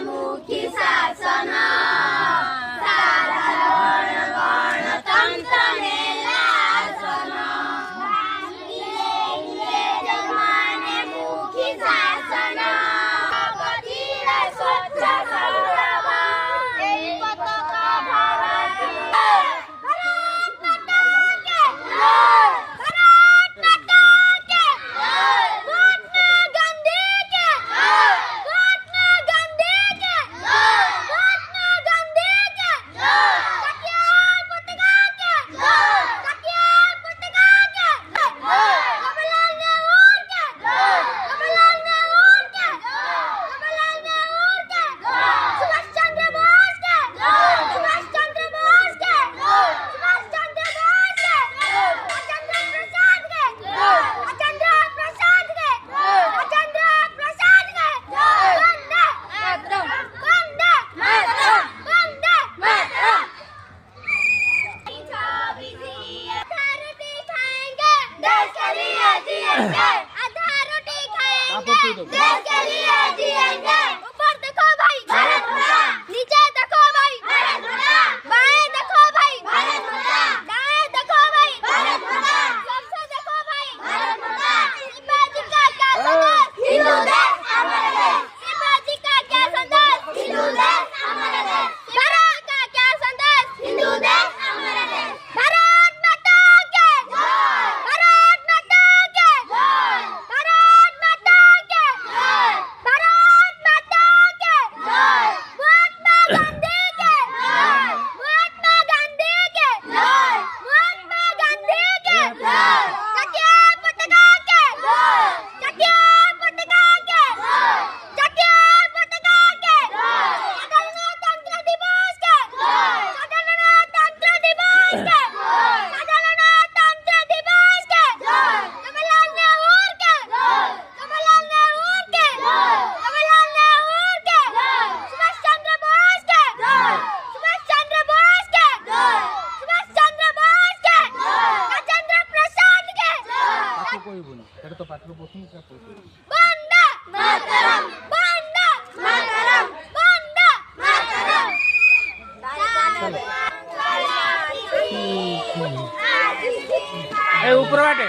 मुखी शासन साधारण गणतंत्र शासन मुखी शासन स्वच्छ संग्राम देश के लिए जिएंगे। ऊपर देखो भाई भारत माता, नीचे देखो भाई भारत माता, बाएं देखो भाई भारत माता, दाएं देखो भाई भारत माता, सबसे देखो भाई भारत माता। शिवाजी का क्या संदेश? हिंदू देश हमारा देश। शिवाजी का क्या संदेश? हिंदू देश हमारा देश। भारत का क्या संदेश? हिंदू देश हमारा देश। भारत माता के जय, भारत माता के जय, भारत माता के जय, भारत माता के जय, महात्मा गांधी के जय, महात्मा गांधी के जय, महात्मा गांधी के जय, जातीय पताका के जय, जातीय पताका के जय, जातीय पताका के जय, साधारणतंत्र दिवस के जय, साधारणतंत्र दिवस के जय, साधारणतंत्र दिवस के जय, जवाहरलाल नेहरू के जय, जवाहरलाल नेहरू के जय, जवाहरलाल नेहरू के जय, सुभाष चंद्र बोस के जय, सुभाष चंद्र बोस के जय, सुभाष चंद्र बोस के जय, राजेंद्र प्रसाद के जय। आपको कोई बोलो तेरे तो पात्र पोषण क्या कोई वंदे मातरम, वंदे मातरम, वंदे मातरम। ए ऊपर बैठे